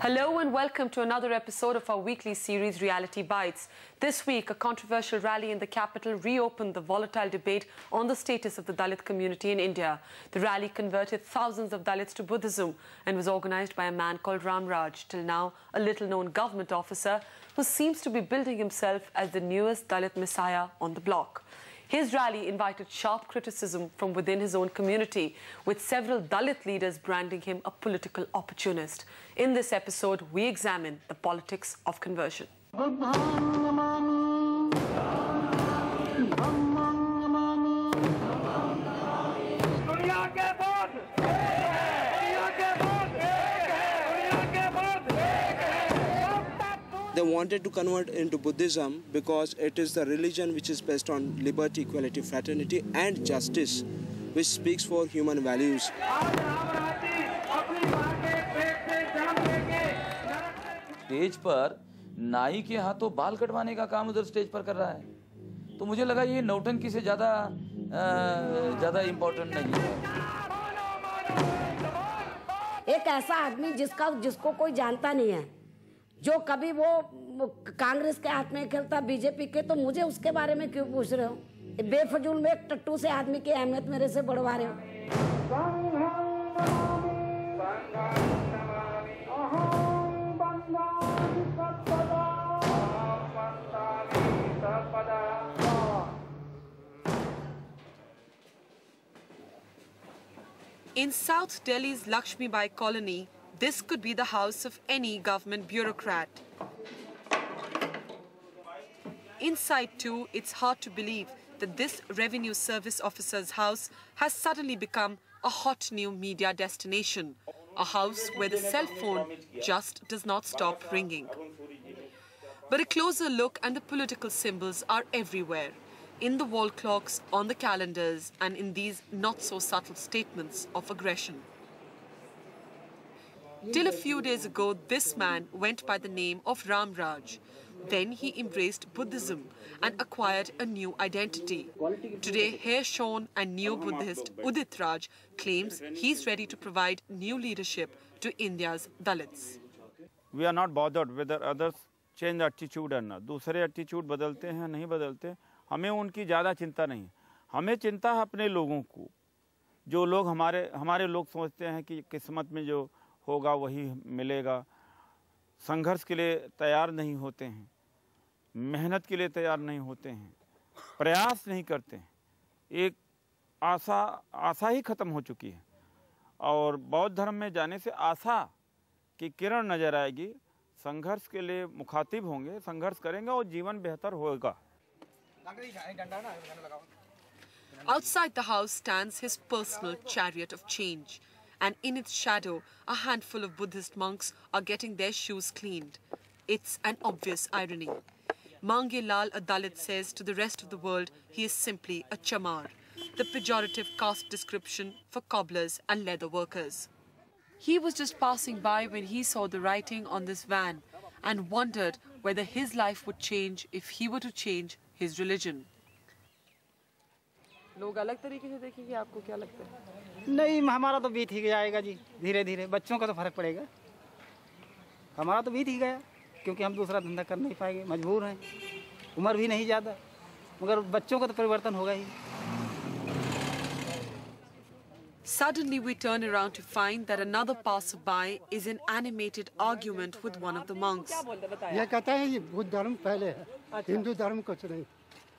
Hello and welcome to another episode of our weekly series Reality Bites. This week, a controversial rally in the capital reopened the volatile debate on the status of the Dalit community in India. The rally converted thousands of Dalits to Buddhism and was organised by a man called Ram Raj, till now a little-known government officer who seems to be building himself as the newest Dalit messiah on the block. His rally invited sharp criticism from within his own community, with several Dalit leaders branding him a political opportunist. In this episode, we examine the politics of conversion. They wanted to convert into Buddhism because it is the religion which is based on liberty, equality, fraternity and justice, which speaks for human values. Stage पर नाई के हाथों बाल कटवाने का काम उधर stage पर कर रहा है, तो मुझे लगा ये नौटंकी से ज़्यादा इम्पोर्टेंट नहीं है। एक ऐसा आदमी जिसको कोई जानता नहीं है, जो कभी वो कांग्रेस के हाथ में खेलता, बीजेपी के, तो मुझे उसके बारे में क्यों पूछ रहे हो? बेफजूल में एक टट्टू से आदमी की अहमियत मेरे से बढ़वा रहे हो। In South Delhi's Lakshmi Bai colony, this could be the house of any government bureaucrat. Inside too, it's hard to believe that this revenue service officer's house has suddenly become a hot new media destination, a house where the cell phone just does not stop ringing. But a closer look and the political symbols are everywhere, in the wall clocks, on the calendars, and in these not-so-subtle statements of aggression. Till a few days ago, this man went by the name of Ram Raj. Then he embraced Buddhism and acquired a new identity. Today, hair-shorn and neo-Buddhist Udit Raj claims he's ready to provide new leadership to India's Dalits. We are not bothered whether others change attitude or not. दूसरे attitude बदलते हैं नहीं बदलते, हमें उनकी ज़्यादा चिंता नहीं। हमें चिंता है अपने लोगों को, जो लोग हमारे लोग सोचते हैं कि किस्मत में जो होगा वही मिलेगा, संघर्ष के लिए तैयार नहीं होते हैं, मेहनत के लिए तैयार नहीं होते हैं, प्रयास नहीं करते हैं। एक आशा ही ख़त्म हो चुकी है और बौद्ध धर्म में जाने से आशा की किरण नज़र आएगी। संघर्ष के लिए मुखातिब होंगे, संघर्ष करेंगे और जीवन बेहतर होगा। Outside the house stands his personal chariot of change, and in its shadow, a handful of Buddhist monks are getting their shoes cleaned. It's an obvious irony. Mange Lal, a Dalit, says to the rest of the world he is simply a chamar, the pejorative caste description for cobblers and leather workers. He was just passing by when he saw the writing on this van and wondered whether his life would change if he were to change his religion. लोग अलग तरीके से देखेंगे, आपको क्या लगता है? नहीं, हमारा तो बीत ही जाएगा जी, धीरे धीरे। बच्चों का तो फर्क पड़ेगा, हमारा तो बीत ही गया, क्योंकि हम दूसरा धंधा कर नहीं पाएंगे, मजबूर हैं। उम्र भी नहीं ज़्यादा, मगर बच्चों का तो परिवर्तन होगा ही। Suddenly we turn around to find that another passerby is in animated argument with one of the monks. ये कहता है ये बुद्ध धर्म पहले है, हिंदू धर्म कुछ नहीं।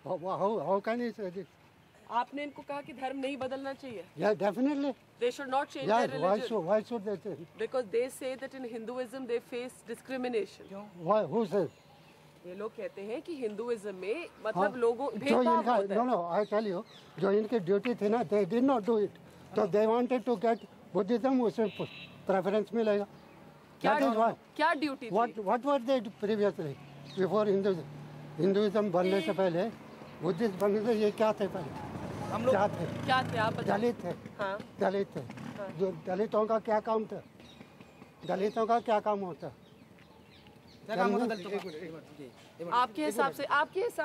How can he say this? आपने इनको कहा कि धर्म नहीं बदलना चाहिए? Yeah, definitely. They should not change their religion. Why should they change? Because they say that in Hinduism they face discrimination. Why? Who says? ये लोग कहते हैं कि हिंदुइज्म में मतलब लोगों भेदभाव होता है। No, I tell you, जो इनकी ड्यूटी थी ना, they did not do it. So they wanted to get Buddhism, उसमें preference मिलेगा. That is why. क्या ड्यूटी थी? What were they previously before Hinduism? Hinduism बनने से पहले, Buddhist बनने से ये क्या थे पहले? क्या थे आप बताइए? दलित थे। हाँ। दलित थे। जो दलितों का क्या काम था? दलितों का क्या काम होता? आपके हिसाब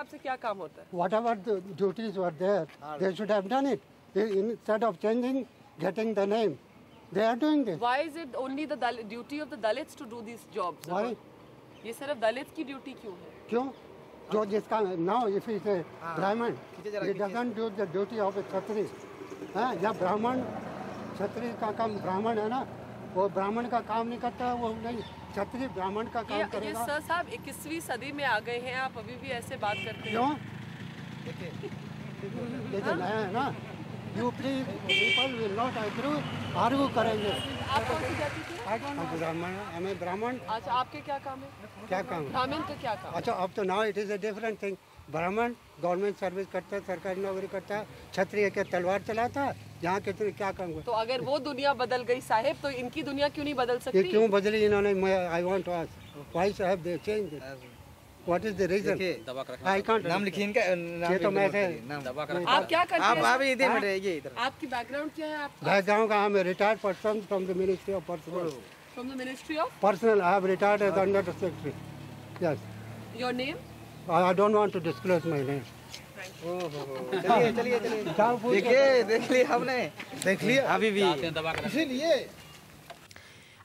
से क्या काम होता है? Whatever the duties were there, they should have done it. Instead of changing, getting the name, They are doing this. Why is it only the duty of the Dalits to do these jobs? Why? ये सिर्फ दलित की duty क्यों है? क्यों? जो जिसका now if he is a Brahmin, he doesn't do the duty of a Kshatri. हाँ, जब ब्राह्मण क्षत्रिय का काम ब्राह्मण है ना, वो ब्राह्मण का काम नहीं करता, वो नहीं क्षत्रिय ब्राह्मण का काम करेगा। ये सर साहब 21वीं सदी में आ गए हैं, आप अभी भी ऐसे बात करते हैं। क्यों? ये तो नया है ना। You please people will not argue करेंगे। आप कौन सी जाति के? हम ब्राह्मण, हमें ब्राह्मण। अच्छा, आपके क्या काम है? क्या काम? ब्राह्मण का क्या काम? अच्छा, अब तो now it is a different thing. ब्राह्मण गवर्नमेंट सर्विस करता है, सरकारी नौकरी करता है, क्षत्रिय के तलवार चलाता है, यहाँ के क्या काम करता? तो अगर वो दुनिया बदल गई साहिब, तो इनकी दुनिया क्यों नहीं बदल सकती? ये क्यों बदली इन्होंने? I want to ask, why have they changed it? What is the reason? I can't. नाम लिखिए इनका। ये तो मैं से। आप क्या करते हैं? आप इधर ये इधर। आपकी बैकग्राउंड क्या है? आप बैकग्राउंड का हम retired person from the ministry of personal. From the Ministry of Personnel, I have retired as under the secretary. Yes. Your name? I don't want to disclose my name. चलिए चलिए चलिए। देखिए देख लिया हमने। देख लिया अभी भी। इसीलिए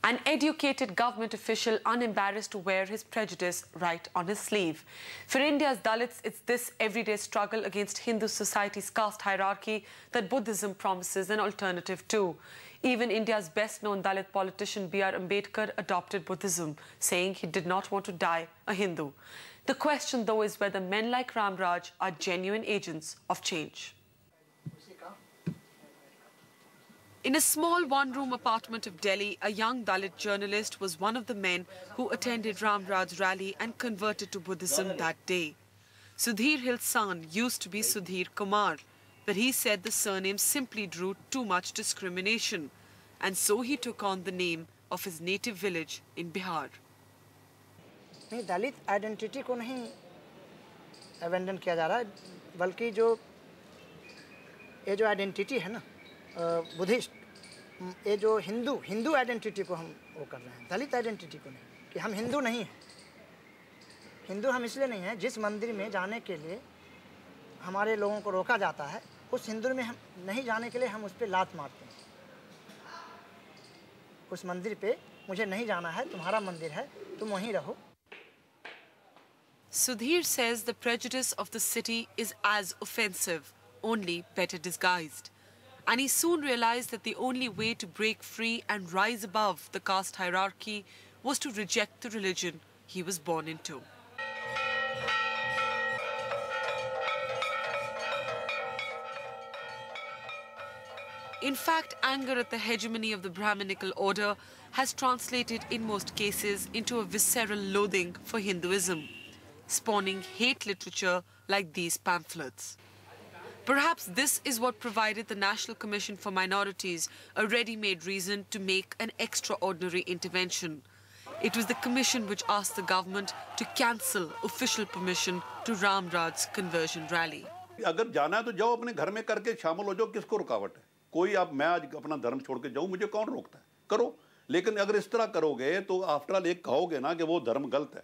An educated government official unembarrassed to wear his prejudice right on his sleeve. For India's Dalits, it's this everyday struggle against Hindu society's caste hierarchy that Buddhism promises an alternative to. Even India's best-known Dalit politician B.R. Ambedkar adopted Buddhism, saying he did not want to die a Hindu. The question, though, is whether men like Ram Raj are genuine agents of change. In a small one-room apartment of Delhi, a young Dalit journalist was one of the men who attended Ram Raj's rally and converted to Buddhism that day. Sudhir Hill's son used to be Sudhir Kumar, but he said the surname simply drew too much discrimination, and so he took on the name of his native village in Bihar. नहीं, दलित identity को नहीं abandon किया जा रहा है, बल्कि जो ये जो आइडेंटिटी है ना बुद्धिस्ट, ये जो हिंदू आइडेंटिटी को हम वो कर रहे हैं, दलित आइडेंटिटी को नहीं, कि हम हिंदू नहीं हैं। हिंदू हम इसलिए नहीं हैं, जिस मंदिर में जाने के लिए हमारे लोगों को रोका जाता है, उस हिंदू में हम नहीं जाने के लिए हम उस पर लात मारते हैं। उस मंदिर पे मुझे नहीं जाना है, तुम्हारा मंदिर है, तुम वहीं रहो। Sudhir says the prejudice of the city is as offensive, only better disguised. And he soon realized that the only way to break free and rise above the caste hierarchy was to reject the religion he was born into. In fact, anger at the hegemony of the Brahminical order has translated in most cases into a visceral loathing for Hinduism, spawning hate literature like these pamphlets. Perhaps this is what provided the National Commission for Minorities a ready-made reason to make an extraordinary intervention. It was the commission which asked the government to cancel official permission to Ram Raj's conversion rally. अगर जाना है तो जाओ, अपने घर में करके शामिल हो जाओ, किसको रुकावट है? कोई आप मैं आज अपना धर्म छोड़ के जाऊं, मुझे कौन रोकता है? करो। लेकिन अगर इस तरह करोगे तो आफ्टर ऑल एक कहोगे ना कि वो धर्म गलत है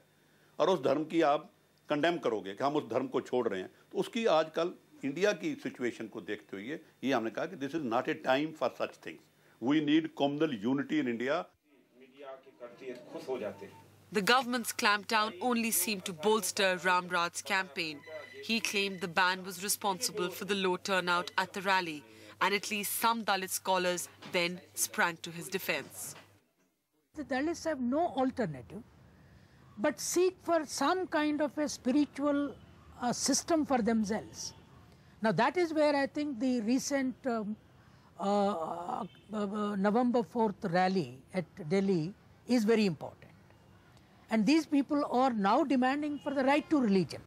और उस धर्म की आप कंडेम करोगे कि हम उस धर्म को छोड़ रहे हैं, तो उसकी आजकल इंडिया की सिचुएशन को देखते हुए ये हमने कहा कि this is not a time for such things. We need communal unity in India. Media की करती खुश हो जाते हैं। The government's clampdown only seemed to bolster Ram Raj's campaign. He claimed the ban was responsible for the low turnout at the rally, and at least some Dalit scholars then sprang to his defense. The Dalits have no alternative but seek for some kind of a spiritual system for themselves. Now that is where I think the recent November 4th rally at Delhi is very important. And these people are now demanding for the right to religion.